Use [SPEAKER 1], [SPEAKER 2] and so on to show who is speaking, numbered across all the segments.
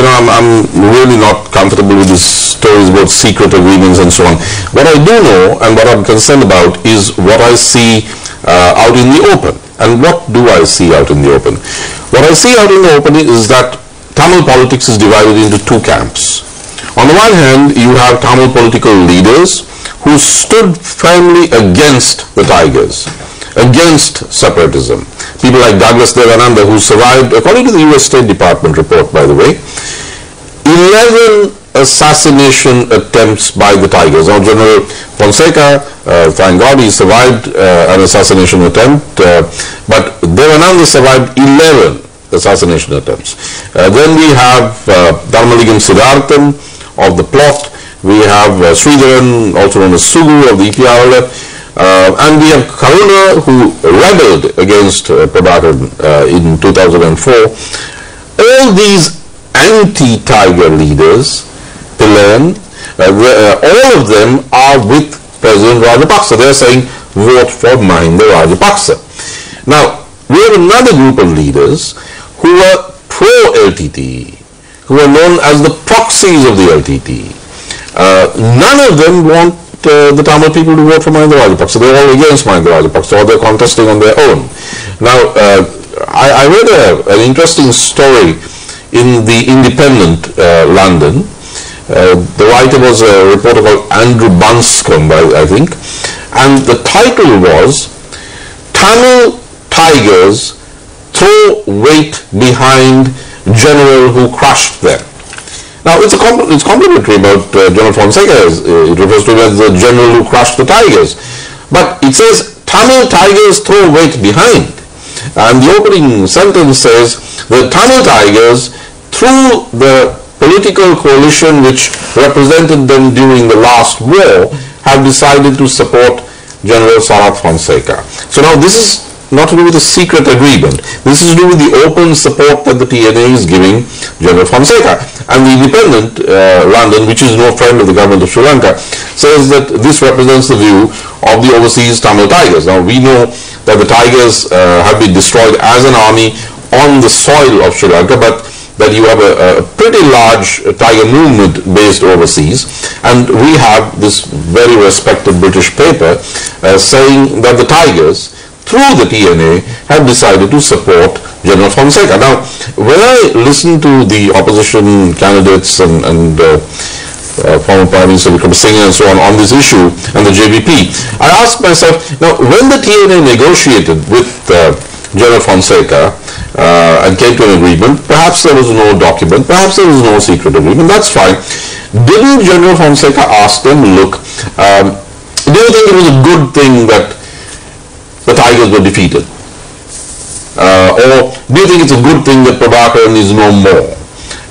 [SPEAKER 1] I'm really not comfortable with these stories about secret agreements and so on. What I do know and what I'm concerned about is what I see out in the open. And what do I see out in the open? What I see out in the open is that Tamil politics is divided into two camps. On the one hand, you have Tamil political leaders who stood firmly against the Tigers, against separatism. People like Douglas Devananda, who survived, according to the US State Department report, by the way, 11 assassination attempts by the Tigers. Now, General Fonseca, thank God, he survived an assassination attempt, but Devananda survived 11 assassination attempts. Then we have Dharmaligam Siddharthan of the plot. We have Sridharan, also known as Sugu of the EPRLF. And we have Karuna, who rebelled against Prabhakaran in 2004. All these anti-Tiger leaders, Pilan, all of them are with President Rajapaksa. They are saying, vote for Mahinda Rajapaksa. Now, we have another group of leaders who are pro-LTTE, who are known as the proxies of the LTTE. None of them want the Tamil people to vote for Mahinda Rajapaksa. They're all against Mahinda Rajapaksa, or they're contesting on their own. Now, I read an interesting story in the Independent, London. The writer was a reporter called Andrew Bunscombe, I think, and the title was Tamil Tigers Throw Weight Behind General Who Crushed Them. Now, it's complimentary about General Fonseca. It refers to him as the general who crushed the Tigers. But it says, Tamil Tigers throw weight behind. And the opening sentence says, the Tamil Tigers, through the political coalition which represented them during the last war, have decided to support General Sarath Fonseca. So now this is not to do with a secret agreement. This is to do with the open support that the TNA is giving General Fonseca. And the Independent, London, which is no friend of the government of Sri Lanka, says that this represents the view of the overseas Tamil Tigers. Now, we know that the Tigers have been destroyed as an army on the soil of Sri Lanka, but that you have a pretty large Tiger movement based overseas. And we have this very respected British paper saying that the Tigers, through the TNA, have decided to support General Fonseca. Now, when I listen to the opposition candidates and former Prime Minister Vikram Singh and so on this issue and the JVP, I ask myself, now when the TNA negotiated with General Fonseca and came to an agreement, perhaps there was no document, perhaps there was no secret agreement, that's fine. Didn't General Fonseca ask them, look, do you think it was a good thing that the Tigers were defeated? Or do you think it's a good thing that Prabhakaran is no more?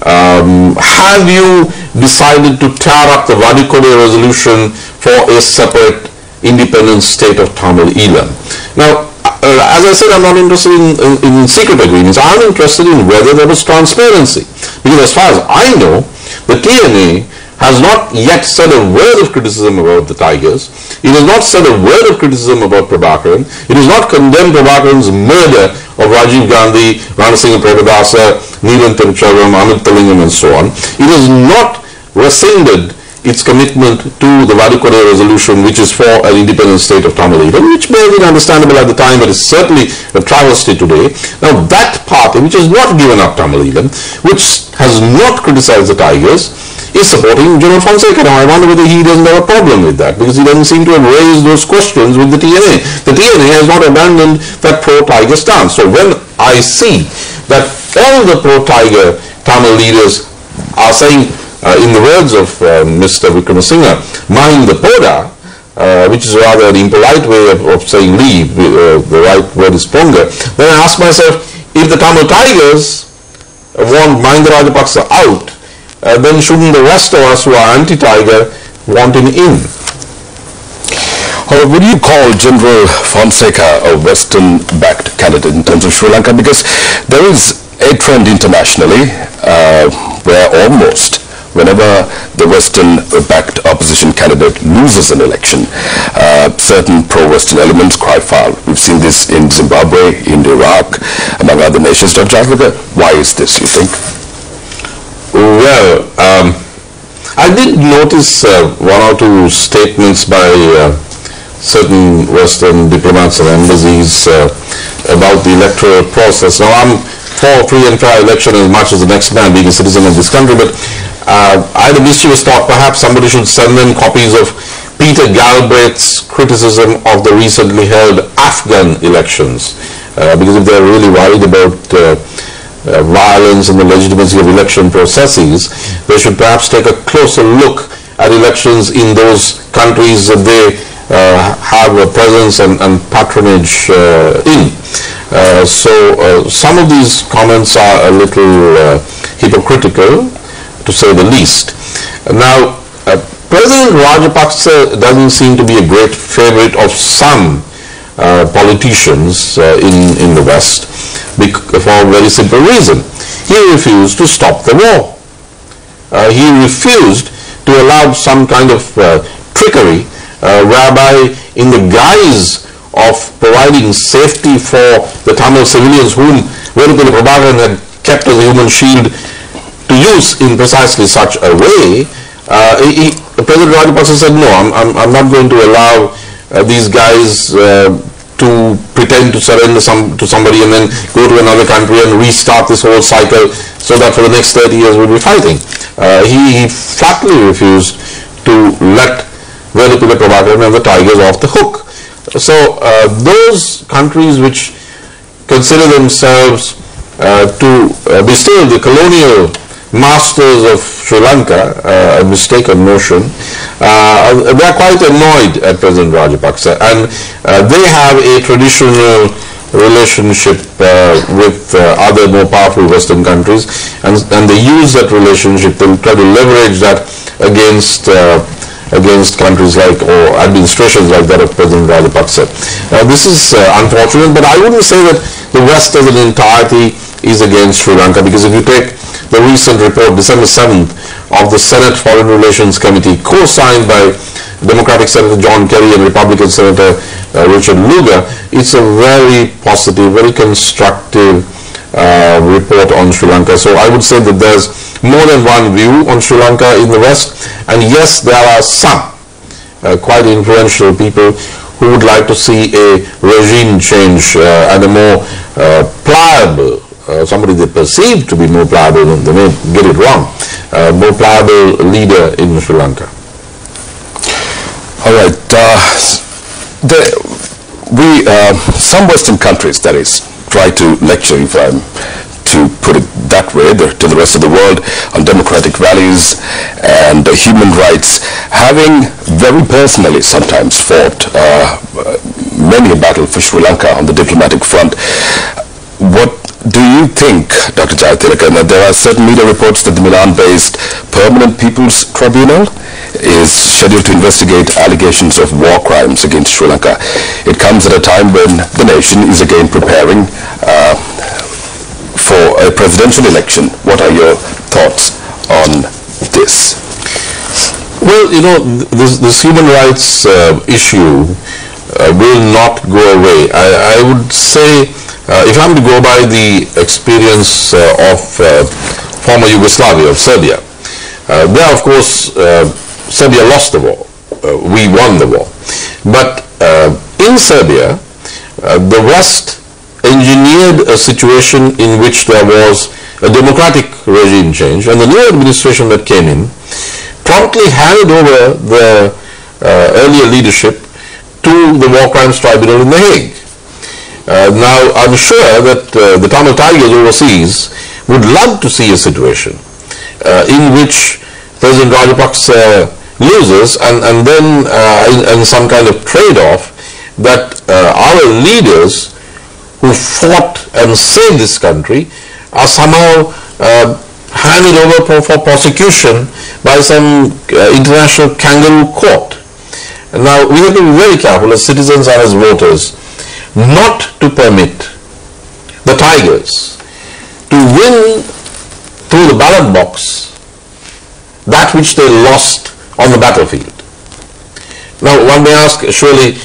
[SPEAKER 1] Have you decided to tear up the Vadikode resolution for a separate independent state of Tamil Eelam? Now, as I said, I'm not interested in secret agreements. I'm interested in whether there was transparency. Because as far as I know, the TNA has not yet said a word of criticism about the Tigers. It has not said a word of criticism about Prabhakaran. It has not condemned Prabhakaran's murder of Rajiv Gandhi, Ranasinghe Premadasa, Neelan Tiruchelvam, Amit Thalingam and so on. It has not rescinded its commitment to the Vadikode resolution, which is for an independent state of Tamil Eelam, which may have been understandable at the time, but is certainly a travesty today. Now that party, which has not given up Tamil Eelam, which has not criticized the Tigers, is supporting General Fonseca. Now I wonder whether he doesn't have a problem with that, because he doesn't seem to have raised those questions with the TNA. The TNA has not abandoned that pro-Tiger stance. So when I see that all the pro-Tiger Tamil leaders are saying, in the words of Mr. Wickramasinghe, mind the poda, which is rather an impolite way of saying leave, the right word is ponga, then I ask myself, if the Tamil Tigers want Mahinda Rajapaksa out, then shouldn't the rest of us who are anti-Tiger want him in?
[SPEAKER 2] Would you call General Fonseca a Western-backed candidate in terms of Sri Lanka? Because there is a trend internationally where almost whenever the Western-backed opposition candidate loses an election, certain pro-Western elements cry foul. We've seen this in Zimbabwe, in Iraq, among other nations. Dr. Jatlaga, why is this, you think?
[SPEAKER 1] did notice one or two statements by certain Western diplomats and embassies about the electoral process. Now, I'm for free and fair election as much as the next man, being a citizen of this country, but I had a mischievous thought perhaps somebody should send them copies of Peter Galbraith's criticism of the recently held Afghan elections, because if they're really worried about violence and the legitimacy of election processes, they should perhaps take a closer look at elections in those countries that they have a presence and patronage in. So some of these comments are a little hypocritical, to say the least. Now, President Rajapaksa doesn't seem to be a great favorite of some politicians in the West, for a very simple reason. He refused to stop the war. He refused to allow some kind of trickery whereby, in the guise of providing safety for the Tamil civilians whom Lanka Rupavahini had kept as a human shield to use in precisely such a way, President Rajapaksa said, no, I'm not going to allow these guys to pretend to surrender to somebody and then go to another country and restart this whole cycle so that for the next 30 years we'll be fighting. He flatly refused to let Lanka Rupavahini and the Tigers off the hook. So those countries which consider themselves to be still the colonial masters of Sri Lanka, a mistaken notion, they are quite annoyed at President Rajapaksa, and they have a traditional relationship with other more powerful Western countries, and they use that relationship to try to leverage that against countries like, or administrations like that of President Rajapaksa. This is unfortunate, but I wouldn't say that the West as an entirety is against Sri Lanka, because if you take the recent report, December 7th, of the Senate Foreign Relations Committee, co-signed by Democratic Senator John Kerry and Republican Senator Richard Lugar, it's a very positive, very constructive report on Sri Lanka. So I would say that there's more than one view on Sri Lanka in the West, and yes, there are some quite influential people who would like to see a regime change and a more pliable, somebody they perceive to be more pliable, they may get it wrong, more pliable leader in Sri Lanka.
[SPEAKER 2] All right. Some Western countries, that is, try to lecture, if I'm to put it that way, to the rest of the world on democratic values and human rights, having very personally sometimes fought many a battle for Sri Lanka on the diplomatic front. What do you think, Dr. Jayathilakan, that there are certain media reports that the Milan-based Permanent People's Tribunal is scheduled to investigate allegations of war crimes against Sri Lanka? It comes at a time when the nation is again preparing for a presidential election. What are your thoughts on this?
[SPEAKER 1] Well, you know, this human rights issue will not go away. I would say, if I'm to go by the experience of former Yugoslavia, of Serbia, there, of course, Serbia lost the war. We won the war. But in Serbia, the West engineered a situation in which there was a democratic regime change, and the new administration that came in promptly handed over the earlier leadership to the War Crimes Tribunal in The Hague. Now, I'm sure that the Tamil Tigers overseas would love to see a situation in which President Rajapaksa loses, and then in some kind of trade-off, that our leaders who fought and saved this country are somehow handed over for prosecution by some international kangaroo court. And now we have to be very careful as citizens and as voters not to permit the Tigers to win through the ballot box that which they lost on the battlefield. Now one may ask, surely